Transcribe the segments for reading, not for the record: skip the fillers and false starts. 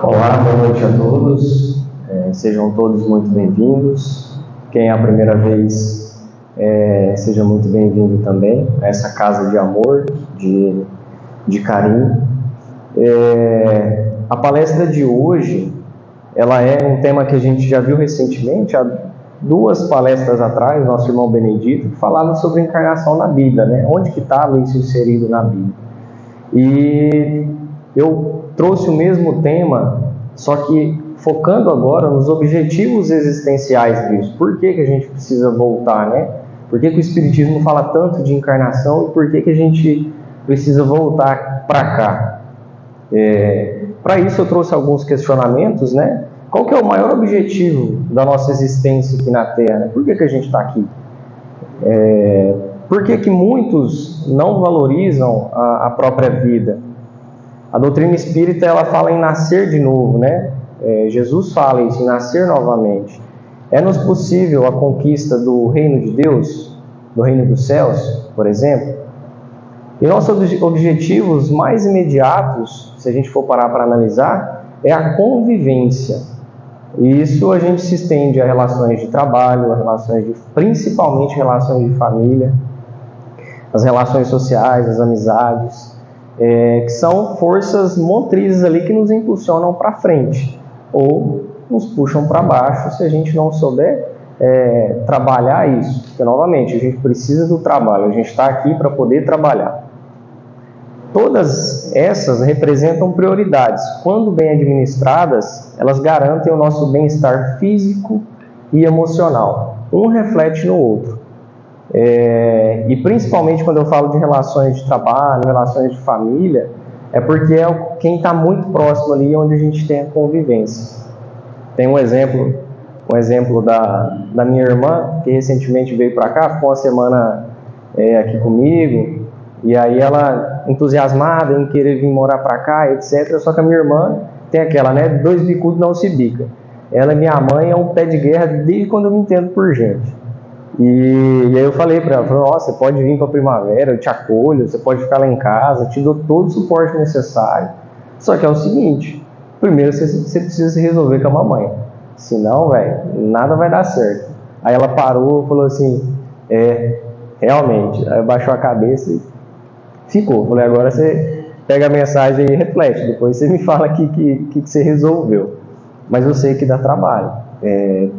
Olá, boa noite a todos. Sejam todos muito bem-vindos. Quem é a primeira vez, seja muito bem-vindo também a essa casa de amor, de carinho. A palestra de hoje, ela é um tema que a gente já viu recentemente, há 2 palestras atrás, nosso irmão Benedito, que falava sobre encarnação na Bíblia, né? Onde que estava isso inserido na Bíblia. E eu trouxe o mesmo tema, só que focando agora nos objetivos existenciais disso. Por que a gente precisa voltar, né? Por que o Espiritismo fala tanto de encarnação e por que a gente precisa voltar para cá? Para isso eu trouxe alguns questionamentos, né? Qual que é o maior objetivo da nossa existência aqui na Terra? Por que a gente está aqui? Por que muitos não valorizam a própria vida? A doutrina espírita, ela fala em nascer de novo, né? Jesus fala isso, em nascer novamente. É-nos possível a conquista do reino de Deus, do reino dos céus, por exemplo? E nossos objetivos mais imediatos, se a gente for parar para analisar, é a convivência. E isso a gente se estende a relações de trabalho, principalmente relações de família, as relações sociais, as amizades, que são forças motrizes ali que nos impulsionam para frente ou nos puxam para baixo se a gente não souber trabalhar isso. Porque, novamente, a gente precisa do trabalho, a gente está aqui para poder trabalhar. Todas essas representam prioridades. Quando bem administradas, elas garantem o nosso bem-estar físico e emocional. Um reflete no outro. E principalmente quando eu falo de relações de trabalho, relações de família, é porque é quem está muito próximo ali onde a gente tem a convivência. Tem um exemplo da minha irmã, que recentemente veio para cá, ficou uma semana aqui comigo, e aí ela entusiasmada em querer vir morar para cá, etc. Só que a minha irmã tem aquela, né? 2 bicudos não se bica. Ela e minha mãe é um pé de guerra desde quando eu me entendo por gente. E aí eu falei para ela, nossa, você pode vir para a primavera, eu te acolho, você pode ficar lá em casa, eu te dou todo o suporte necessário. Só que é o seguinte, primeiro você precisa se resolver com a mamãe, senão, velho, nada vai dar certo. Aí ela parou e falou assim, realmente, aí baixou a cabeça e ficou. Falei, agora você pega a mensagem e reflete, depois você me fala o que você resolveu. Mas eu sei que dá trabalho,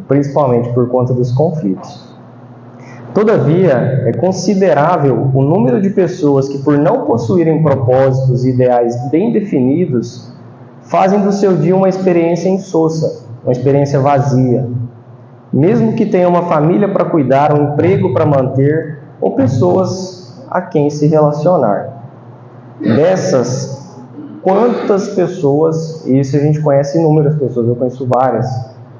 principalmente por conta dos conflitos. Todavia, é considerável o número de pessoas que, por não possuírem propósitos e ideais bem definidos, fazem do seu dia uma experiência insossa, uma experiência vazia. Mesmo que tenham uma família para cuidar, um emprego para manter, ou pessoas a quem se relacionar. Dessas, quantas pessoas, e isso a gente conhece inúmeras pessoas, eu conheço várias,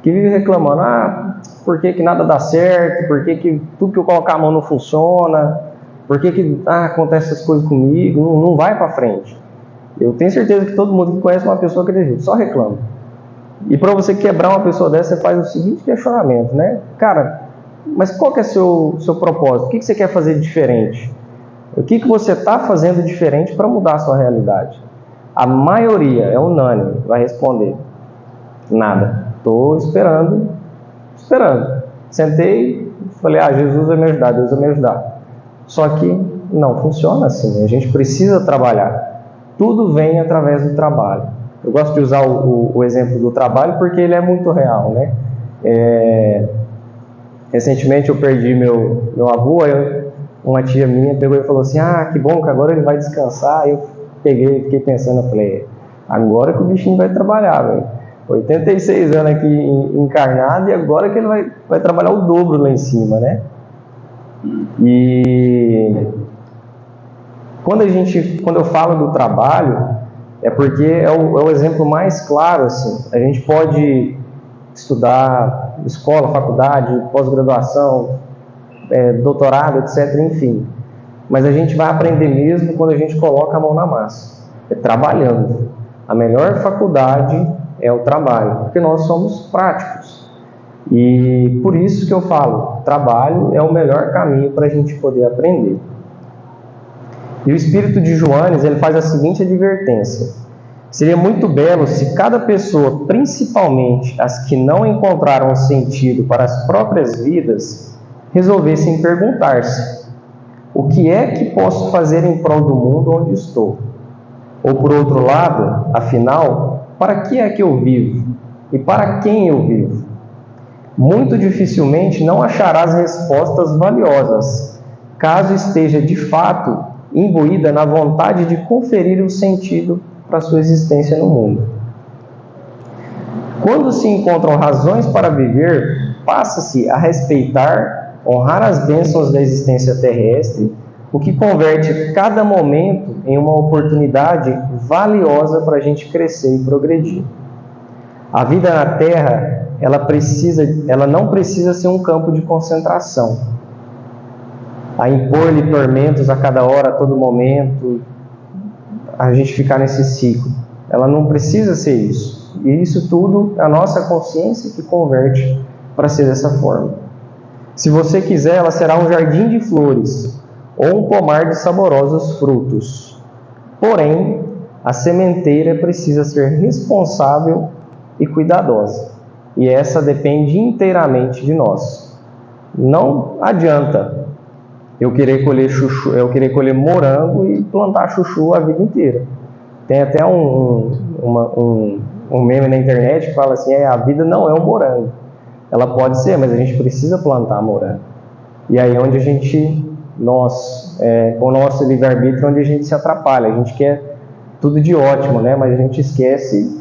que vivem reclamando, por que nada dá certo, por que tudo que eu colocar a mão não funciona, por que acontece essas coisas comigo, não vai para frente. Eu tenho certeza que todo mundo que conhece uma pessoa que acredita, só reclama. E para você quebrar uma pessoa dessa, você faz o seguinte questionamento, né? Cara, mas qual que é o seu propósito? O que você quer fazer de diferente? O que você está fazendo diferente para mudar a sua realidade? A maioria, é unânime, vai responder, nada. Estou esperando. Sentei, falei, Jesus vai me ajudar, Deus vai me ajudar. Só que não funciona assim, a gente precisa trabalhar. Tudo vem através do trabalho. Eu gosto de usar o exemplo do trabalho porque ele é muito real, né? Recentemente eu perdi meu avô, uma tia minha pegou e falou assim, que bom que agora ele vai descansar. Eu fiquei pensando, eu falei, agora que o bichinho vai trabalhar, velho. 86 anos aqui encarnado e agora que ele vai trabalhar o dobro lá em cima, né? E quando eu falo do trabalho, é porque é o exemplo mais claro, assim. A gente pode estudar escola, faculdade, pós-graduação, doutorado, etc., enfim. Mas a gente vai aprender mesmo quando a gente coloca a mão na massa. Trabalhando. A melhor faculdade é o trabalho, porque nós somos práticos. E por isso que eu falo, trabalho é o melhor caminho para a gente poder aprender. E o Espírito de Joanes, ele faz a seguinte advertência: Seria muito belo se cada pessoa, principalmente as que não encontraram sentido para as próprias vidas, resolvessem perguntar-se: o que é que posso fazer em prol do mundo onde estou? Ou por outro lado, afinal, para que é que eu vivo? E para quem eu vivo? Muito dificilmente não acharás respostas valiosas, caso esteja de fato imbuída na vontade de conferir o sentido para a sua existência no mundo. Quando se encontram razões para viver, passa-se a respeitar, honrar as bênçãos da existência terrestre, o que converte cada momento em uma oportunidade valiosa para a gente crescer e progredir. A vida na Terra, ela não precisa ser um campo de concentração, a impor-lhe tormentos a cada hora, a todo momento, a gente ficar nesse ciclo. Ela não precisa ser isso. E isso tudo é a nossa consciência que converte para ser dessa forma. Se você quiser, ela será um jardim de flores ou um pomar de saborosos frutos. Porém, a sementeira precisa ser responsável e cuidadosa. E essa depende inteiramente de nós. Não adianta eu querer colher morango e plantar chuchu a vida inteira. Tem até um meme na internet que fala assim: a vida não é um morango. Ela pode ser, mas a gente precisa plantar morango. E aí é onde a gente, com o nosso livre-arbítrio, onde a gente se atrapalha. A gente quer tudo de ótimo, né? Mas a gente esquece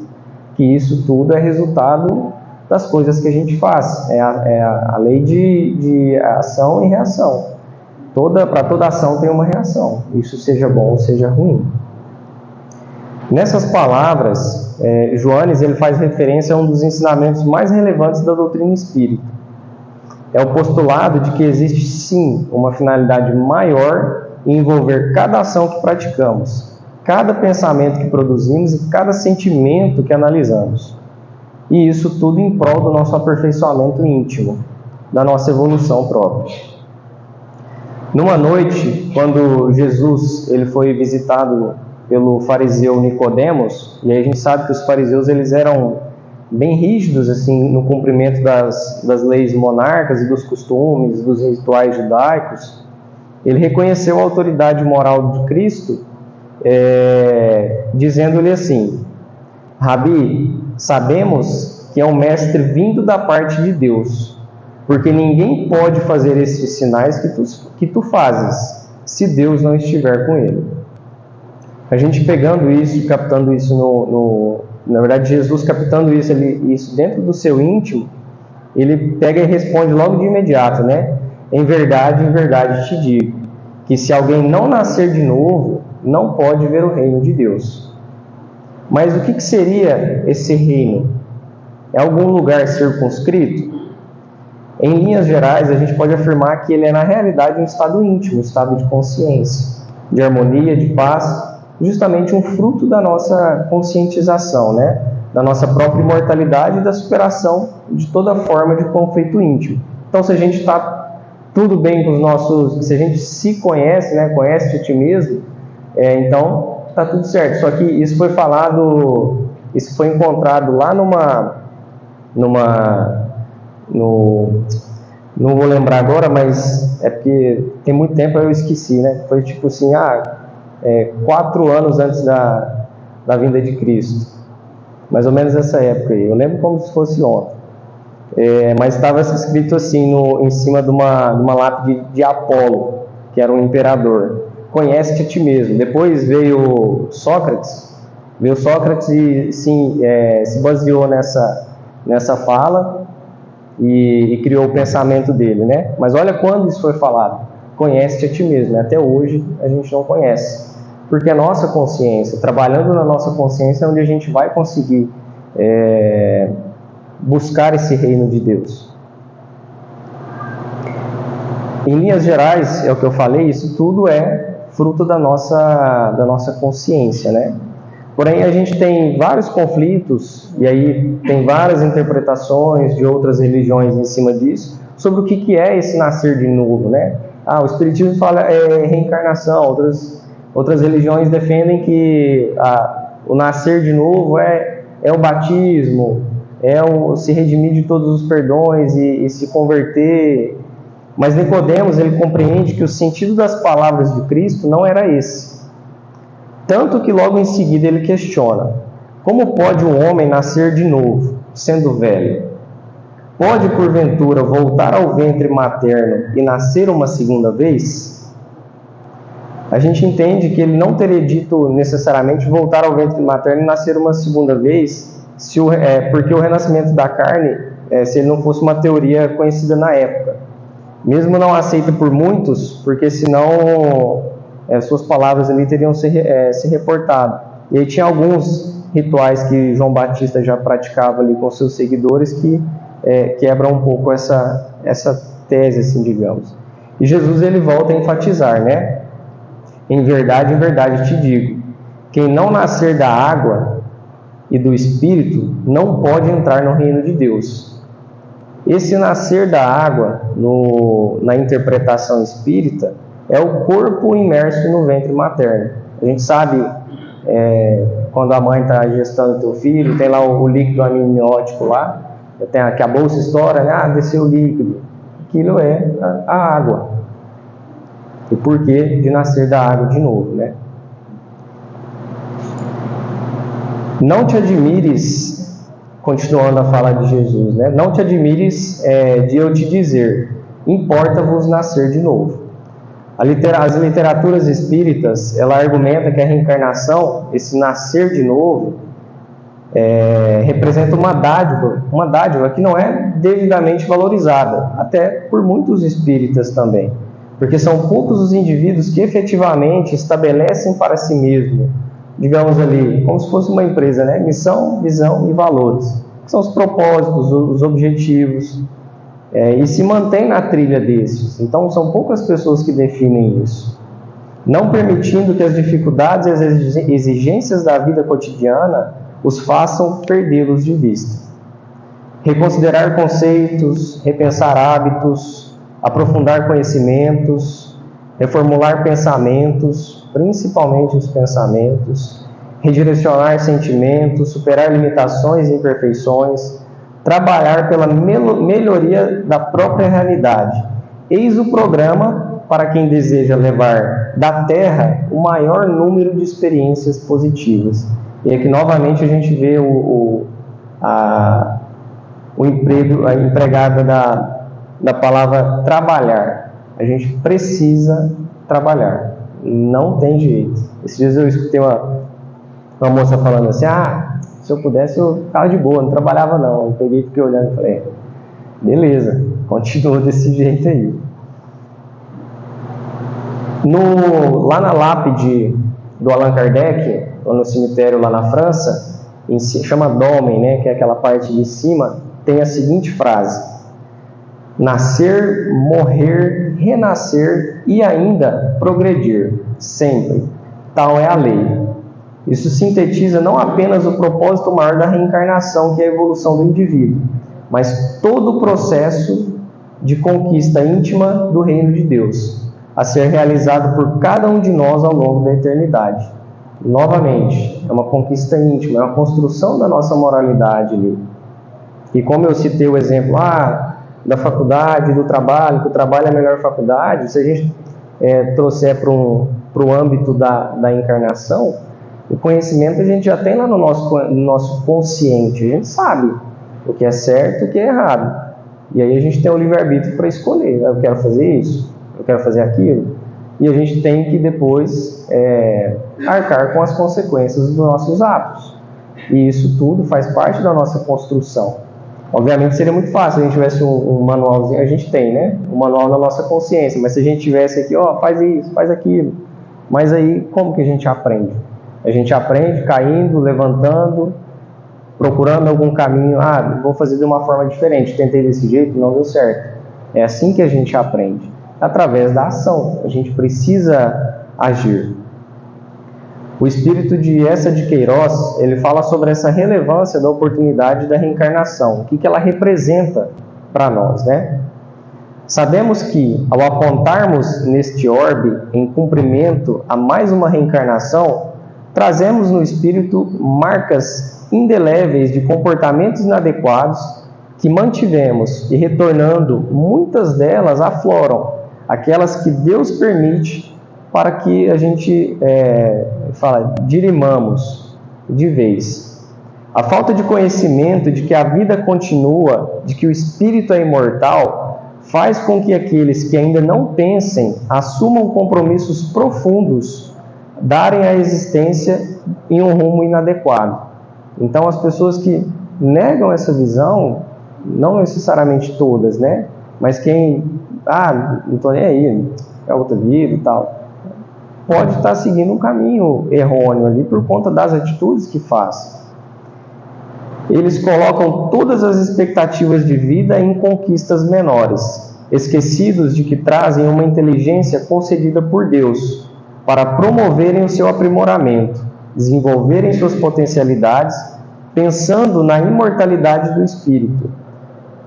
que isso tudo é resultado das coisas que a gente faz. É a lei de ação e reação. Para toda ação tem uma reação, isso seja bom ou seja ruim. Nessas palavras, Joanes ele faz referência a um dos ensinamentos mais relevantes da doutrina espírita. É o postulado de que existe sim uma finalidade maior em envolver cada ação que praticamos, cada pensamento que produzimos e cada sentimento que analisamos. E isso tudo em prol do nosso aperfeiçoamento íntimo, da nossa evolução própria. Numa noite, quando Jesus ele foi visitado pelo fariseu Nicodemos, e aí a gente sabe que os fariseus eles eram bem rígidos assim no cumprimento das leis monarcas e dos costumes, dos rituais judaicos. Ele reconheceu a autoridade moral de Cristo, dizendo-lhe assim: Rabi, sabemos que é um mestre vindo da parte de Deus, porque ninguém pode fazer esses sinais que tu fazes, se Deus não estiver com ele. A gente pegando isso, captando isso na verdade, Jesus captando isso dentro do seu íntimo, ele pega e responde logo de imediato, né? Em verdade te digo, que se alguém não nascer de novo, não pode ver o reino de Deus. Mas o que seria esse reino? É algum lugar circunscrito? Em linhas gerais, a gente pode afirmar que ele é na realidade um estado íntimo, um estado de consciência, de harmonia, de paz, justamente um fruto da nossa conscientização, né? Da nossa própria imortalidade e da superação de toda forma de conflito íntimo. Então, se a gente está tudo bem com os nossos... Se a gente se conhece, né? Conhece a ti mesmo, então está tudo certo. Só que isso foi falado, isso foi encontrado lá não vou lembrar agora, mas é porque tem muito tempo eu esqueci, né? Foi tipo assim, 4 anos antes da vinda de Cristo, mais ou menos essa época aí. Eu lembro como se fosse ontem, mas estava escrito assim em cima de uma lápide de Apolo, que era um imperador: conhece-te a ti mesmo. Depois veio Sócrates e sim, se baseou nessa fala e criou o pensamento dele, né? Mas olha quando isso foi falado: conhece-te a ti mesmo. Até hoje a gente não conhece, porque a nossa consciência, trabalhando na nossa consciência, é onde a gente vai conseguir buscar esse reino de Deus. Em linhas gerais, é o que eu falei, isso tudo é fruto da nossa consciência, né? Porém, a gente tem vários conflitos, e aí tem várias interpretações de outras religiões em cima disso, sobre o que é esse nascer de novo, né? O Espiritismo fala reencarnação, outras religiões defendem que o nascer de novo é o batismo, é o se redimir de todos os perdões e se converter. Mas Nicodemos, ele compreende que o sentido das palavras de Cristo não era esse. Tanto que logo em seguida ele questiona: como pode um homem nascer de novo, sendo velho? Pode, porventura, voltar ao ventre materno e nascer uma segunda vez? A gente entende que ele não teria dito necessariamente voltar ao ventre materno e nascer uma segunda vez, porque o renascimento da carne, se ele não fosse uma teoria conhecida na época. Mesmo não aceita por muitos, porque senão suas palavras ali teriam se reportado. E aí tinha alguns rituais que João Batista já praticava ali com seus seguidores que quebram um pouco essa tese, assim, digamos. E Jesus, ele volta a enfatizar, né? Em verdade te digo, quem não nascer da água e do Espírito não pode entrar no reino de Deus. Esse nascer da água, na interpretação espírita, é o corpo imerso no ventre materno. A gente sabe, quando a mãe está gestando o teu filho, tem lá o líquido amniótico lá, que a bolsa estoura, né? Desceu o líquido. Aquilo é a água. E por que de nascer da água de novo, né? Não te admires, continuando a falar de Jesus, né? Não te admires de eu te dizer, importa-vos nascer de novo. As literaturas espíritas, ela argumenta que a reencarnação, esse nascer de novo, representa uma dádiva que não é devidamente valorizada, até por muitos espíritas também, porque são poucos os indivíduos que efetivamente estabelecem para si mesmo, digamos ali, como se fosse uma empresa, né? Missão, visão e valores, que são os propósitos, os objetivos, e se mantém na trilha desses. Então são poucas pessoas que definem isso, não permitindo que as dificuldades e as exigências da vida cotidiana os façam perdê-los de vista. Reconsiderar conceitos, repensar hábitos, aprofundar conhecimentos, reformular pensamentos, principalmente os pensamentos, redirecionar sentimentos, superar limitações e imperfeições, trabalhar pela melhoria da própria realidade. Eis o programa para quem deseja levar da Terra o maior número de experiências positivas. E aqui novamente a gente vê a empregada da palavra trabalhar. A gente precisa trabalhar, não tem jeito. Esses dias eu escutei uma moça falando assim: se eu pudesse eu ficava de boa, não trabalhava não. Eu peguei e fiquei olhando e falei: beleza, continua desse jeito aí. Lá na lápide do Allan Kardec, lá no cemitério lá na França, chama Dolmen, né, que é aquela parte de cima, tem a seguinte frase: nascer, morrer, renascer e ainda progredir, sempre. Tal é a lei. Isso sintetiza não apenas o propósito maior da reencarnação, que é a evolução do indivíduo, mas todo o processo de conquista íntima do reino de Deus, a ser realizado por cada um de nós ao longo da eternidade. Novamente, é uma conquista íntima, é uma construção da nossa moralidade ali. E como eu citei o exemplo da faculdade, do trabalho, que o trabalho é a melhor faculdade, se a gente trouxer para o âmbito da encarnação, o conhecimento a gente já tem lá no nosso consciente, a gente sabe o que é certo e o que é errado. E aí a gente tem o livre-arbítrio para escolher: eu quero fazer isso, eu quero fazer aquilo. E a gente tem que depois arcar com as consequências dos nossos atos. E isso tudo faz parte da nossa construção. Obviamente seria muito fácil se a gente tivesse um manualzinho, a gente tem, né? Um manual na nossa consciência, mas se a gente tivesse aqui, faz isso, faz aquilo. Mas aí, como que a gente aprende? A gente aprende caindo, levantando, procurando algum caminho. Vou fazer de uma forma diferente, tentei desse jeito, não deu certo. É assim que a gente aprende, através da ação. A gente precisa agir. O espírito de Essa de Queiroz, ele fala sobre essa relevância da oportunidade da reencarnação, o que ela representa para nós, né? Sabemos que, ao apontarmos neste orbe em cumprimento a mais uma reencarnação, trazemos no espírito marcas indeléveis de comportamentos inadequados que mantivemos e, retornando, muitas delas afloram, aquelas que Deus permite para que a gente dirimamos de vez. A falta de conhecimento de que a vida continua, de que o espírito é imortal, faz com que aqueles que ainda não pensem assumam compromissos profundos, darem a existência em um rumo inadequado. Então, as pessoas que negam essa visão, não necessariamente todas, né? Mas quem, não estou nem aí, é outra vida e tal, pode estar seguindo um caminho errôneo ali por conta das atitudes que faz. Eles colocam todas as expectativas de vida em conquistas menores, esquecidos de que trazem uma inteligência concedida por Deus para promoverem o seu aprimoramento, desenvolverem suas potencialidades, pensando na imortalidade do espírito,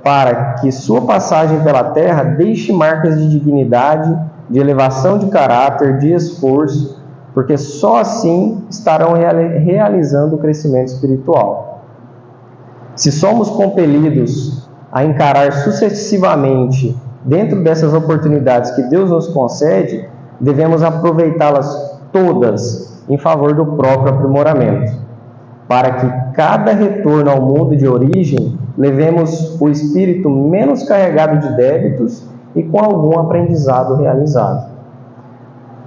para que sua passagem pela terra deixe marcas de dignidade, de elevação de caráter, de esforço, porque só assim estarão realizando o crescimento espiritual. Se somos compelidos a encarar sucessivamente dentro dessas oportunidades que Deus nos concede, devemos aproveitá-las todas em favor do próprio aprimoramento, para que cada retorno ao mundo de origem levemos o espírito menos carregado de débitos e com algum aprendizado realizado.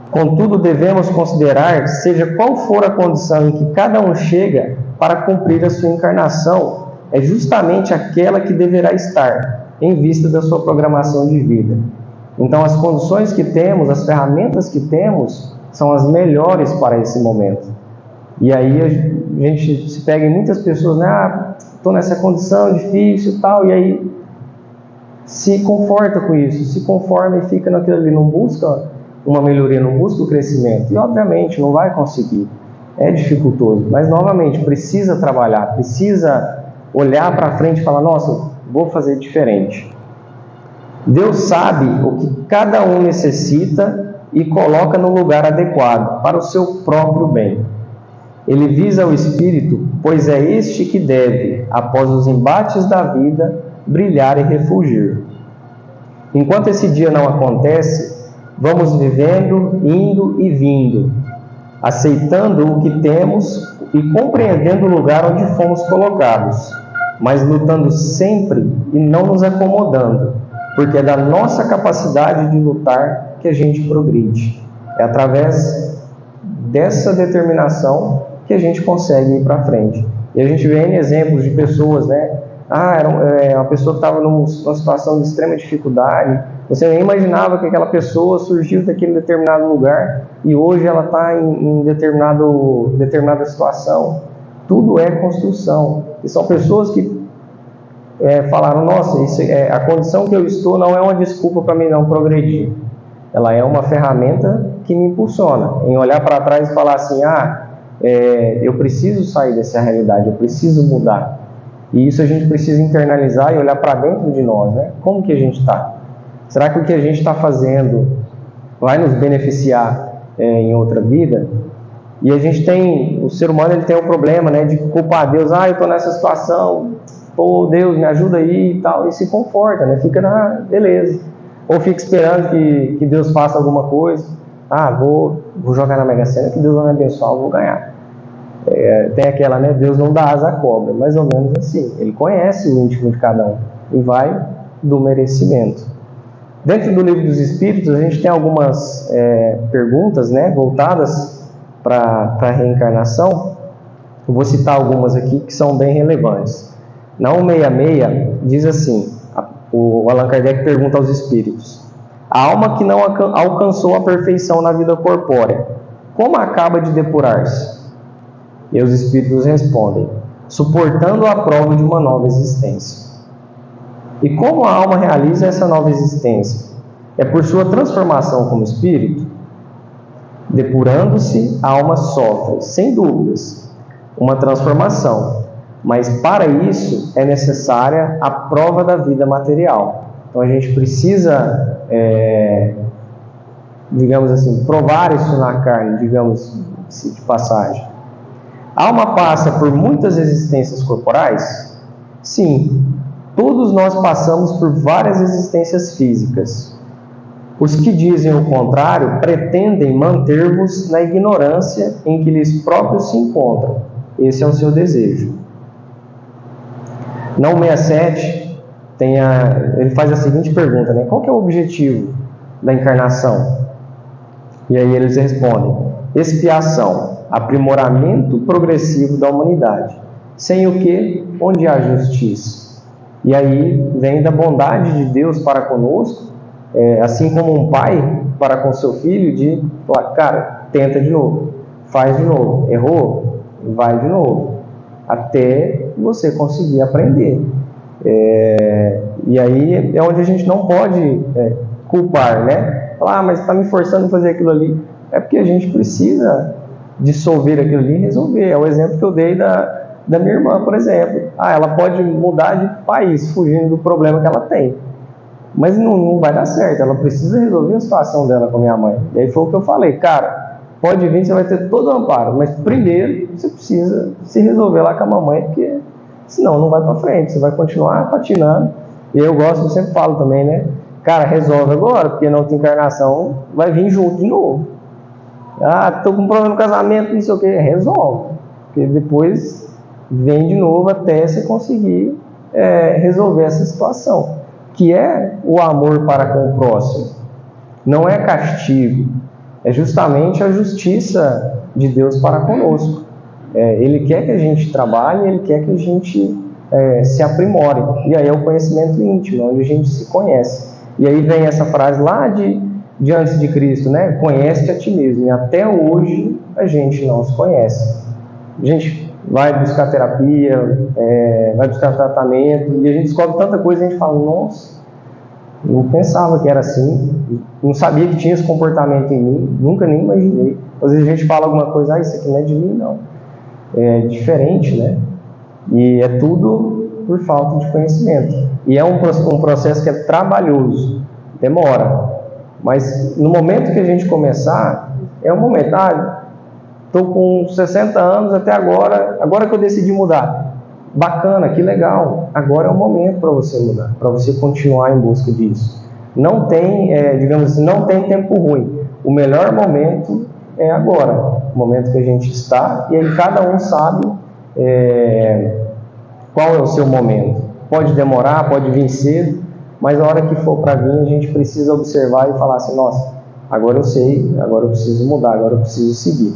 Contudo, devemos considerar, seja qual for a condição em que cada um chega para cumprir a sua encarnação, é justamente aquela que deverá estar, em vista da sua programação de vida. Então, as condições que temos, as ferramentas que temos, são as melhores para esse momento. E aí a gente se pega em muitas pessoas, né? Estou nessa condição difícil e tal, e aí se conforta com isso, se conforma e fica naquilo ali, não busca uma melhoria, não busca o crescimento. E obviamente não vai conseguir, é dificultoso, mas novamente precisa trabalhar, precisa olhar para frente e falar, nossa, vou fazer diferente. Deus sabe o que cada um necessita e coloca no lugar adequado para o seu próprio bem. Ele visa o espírito, pois é este que deve, após os embates da vida, brilhar e refulgir. Enquanto esse dia não acontece, vamos vivendo, indo e vindo, aceitando o que temos e compreendendo o lugar onde fomos colocados, mas lutando sempre e não nos acomodando, porque é da nossa capacidade de lutar que a gente progride. É através dessa determinação que a gente consegue ir para frente. E a gente vê N exemplos de pessoas, né? Era uma pessoa que estava numa situação de extrema dificuldade, você nem imaginava que aquela pessoa surgiu daquele determinado lugar e hoje ela está em determinada situação. Tudo é construção. E são pessoas que falaram, nossa, a condição que eu estou não é uma desculpa para mim não progredir. Ela é uma ferramenta que me impulsiona em olhar para trás e falar assim, eu preciso sair dessa realidade, eu preciso mudar. E isso a gente precisa internalizar e olhar para dentro de nós, né? Como que a gente está? Será que o que a gente está fazendo vai nos beneficiar em outra vida? E a gente o ser humano ele tem um problema, né, de culpar Deus. Eu estou nessa situação, pô, Deus, me ajuda aí e tal. E se conforta, né? Fica beleza. Ou fica esperando que Deus faça alguma coisa. Vou jogar na Mega Sena que Deus vai me abençoar, eu vou ganhar. Tem aquela, né? Deus não dá asa à cobra, mais ou menos assim. Ele conhece o íntimo de cada um e vai do merecimento. Dentro do Livro dos Espíritos, a gente tem algumas perguntas, né, voltadas para a reencarnação. Eu vou citar algumas aqui que são bem relevantes. Na 166, diz assim, o Allan Kardec pergunta aos espíritos: a alma que não alcançou a perfeição na vida corpórea, como acaba de depurar-se? E os espíritos respondem: suportando a prova de uma nova existência. E como a alma realiza essa nova existência? É por sua transformação como espírito? Depurando-se, a alma sofre, sem dúvidas, uma transformação, mas para isso é necessária a prova da vida material. Então a gente precisa, digamos assim, provar isso na carne, digamos de passagem. A alma passa por muitas existências corporais? Sim, todos nós passamos por várias existências físicas. Os que dizem o contrário pretendem manter-vos na ignorância em que eles próprios se encontram. Esse é o seu desejo. Na 167, ele faz a seguinte pergunta, né? Qual que é o objetivo da encarnação? E aí eles respondem: expiação, aprimoramento progressivo da humanidade. Sem o que, onde há justiça? E aí vem da bondade de Deus para conosco, assim como um pai para com seu filho, de falar, cara, tenta de novo, faz de novo, errou, vai de novo, até você conseguir aprender. E aí é onde a gente não pode culpar, né? Falar, mas está me forçando a fazer aquilo ali. É porque a gente precisa dissolver aquilo ali e resolver. É o exemplo que eu dei da minha irmã, por exemplo. Ela pode mudar de país, fugindo do problema que ela tem. Mas não vai dar certo. Ela precisa resolver a situação dela com a minha mãe. E aí foi o que eu falei. Cara, pode vir, você vai ter todo o amparo. Mas primeiro, você precisa se resolver lá com a mamãe, porque senão não vai para frente. Você vai continuar patinando. E eu gosto, eu sempre falo também, né? Cara, resolve agora, porque na outra encarnação vai vir junto de novo. Tô com um problema no casamento, não sei o que. Resolve. Porque depois vem de novo até você conseguir resolver essa situação. Que é o amor para com o próximo. Não é castigo. É justamente a justiça de Deus para conosco. Ele quer que a gente trabalhe, Ele quer que a gente se aprimore. E aí é o conhecimento íntimo, onde a gente se conhece. E aí vem essa frase lá de antes de Cristo, né? Conhece-te a ti mesmo. E até hoje a gente não se conhece. A gente vai buscar terapia, vai buscar tratamento, e a gente descobre tanta coisa e a gente fala, nossa, não pensava que era assim, não sabia que tinha esse comportamento em mim, nunca nem imaginei. Às vezes a gente fala alguma coisa, isso aqui não é de mim, não. É diferente, né? E é tudo por falta de conhecimento. E é um processo que é trabalhoso, demora. Mas no momento que a gente começar, é um momento, estou com 60 anos até agora que eu decidi mudar. Bacana, que legal. Agora é o momento para você mudar, para você continuar em busca disso. Não tem, digamos assim, não tem tempo ruim. O melhor momento é agora, o momento que a gente está, e aí cada um sabe qual é o seu momento. Pode demorar, pode vir cedo, mas a hora que for para vir, a gente precisa observar e falar assim, nossa, agora eu sei, agora eu preciso mudar, agora eu preciso seguir.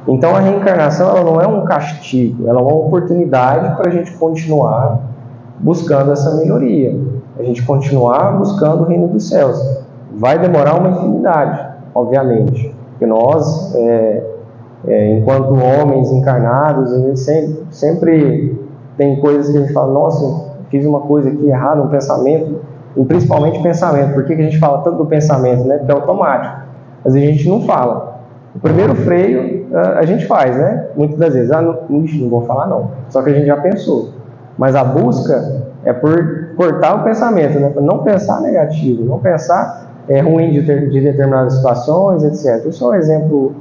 Então a reencarnação, ela não é um castigo, ela é uma oportunidade para a gente continuar buscando essa melhoria, a gente continuar buscando o reino dos céus. Vai demorar uma infinidade, obviamente, porque nós, enquanto homens encarnados, a gente sempre tem coisas que a gente fala, nossa, fiz uma coisa aqui errada, um pensamento, e principalmente pensamento. Por que a gente fala tanto do pensamento, né? Porque é automático. Às vezes a gente não fala. O primeiro freio a gente faz, né? Muitas das vezes, não vou falar não. Só que a gente já pensou. Mas a busca é por cortar o pensamento, né? Para não pensar negativo, não pensar ruim de determinadas situações, etc. Isso é um exemplo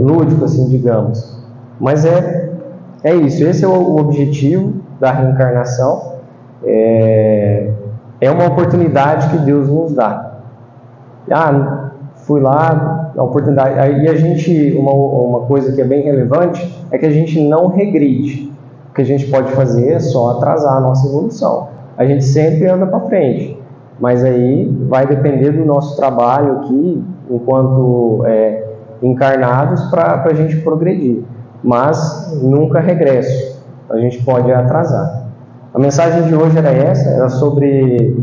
lúdico, assim, digamos. Mas é isso. Esse é o objetivo da reencarnação. É uma oportunidade que Deus nos dá. Fui lá, a oportunidade. Aí a gente, uma coisa que é bem relevante é que a gente não regride. O que a gente pode fazer é só atrasar a nossa evolução. A gente sempre anda para frente, mas aí vai depender do nosso trabalho aqui, enquanto encarnados, para a gente progredir. Mas nunca regresso. A gente pode atrasar. A mensagem de hoje era essa, era sobre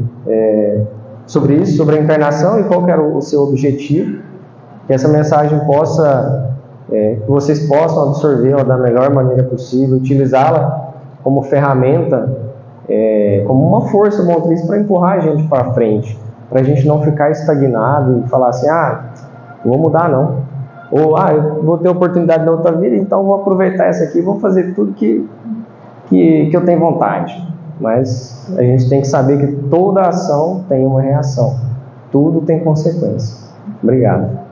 isso, sobre a encarnação e qual que era o seu objetivo. Que essa mensagem que vocês possam absorvê-la da melhor maneira possível, utilizá-la como ferramenta, como uma força motriz para empurrar a gente para frente, para a gente não ficar estagnado e falar assim, não vou mudar não, ou eu vou ter oportunidade na outra vida, então vou aproveitar essa aqui e vou fazer tudo que eu tenho vontade. Mas a gente tem que saber que toda ação tem uma reação, tudo tem consequência. Obrigado.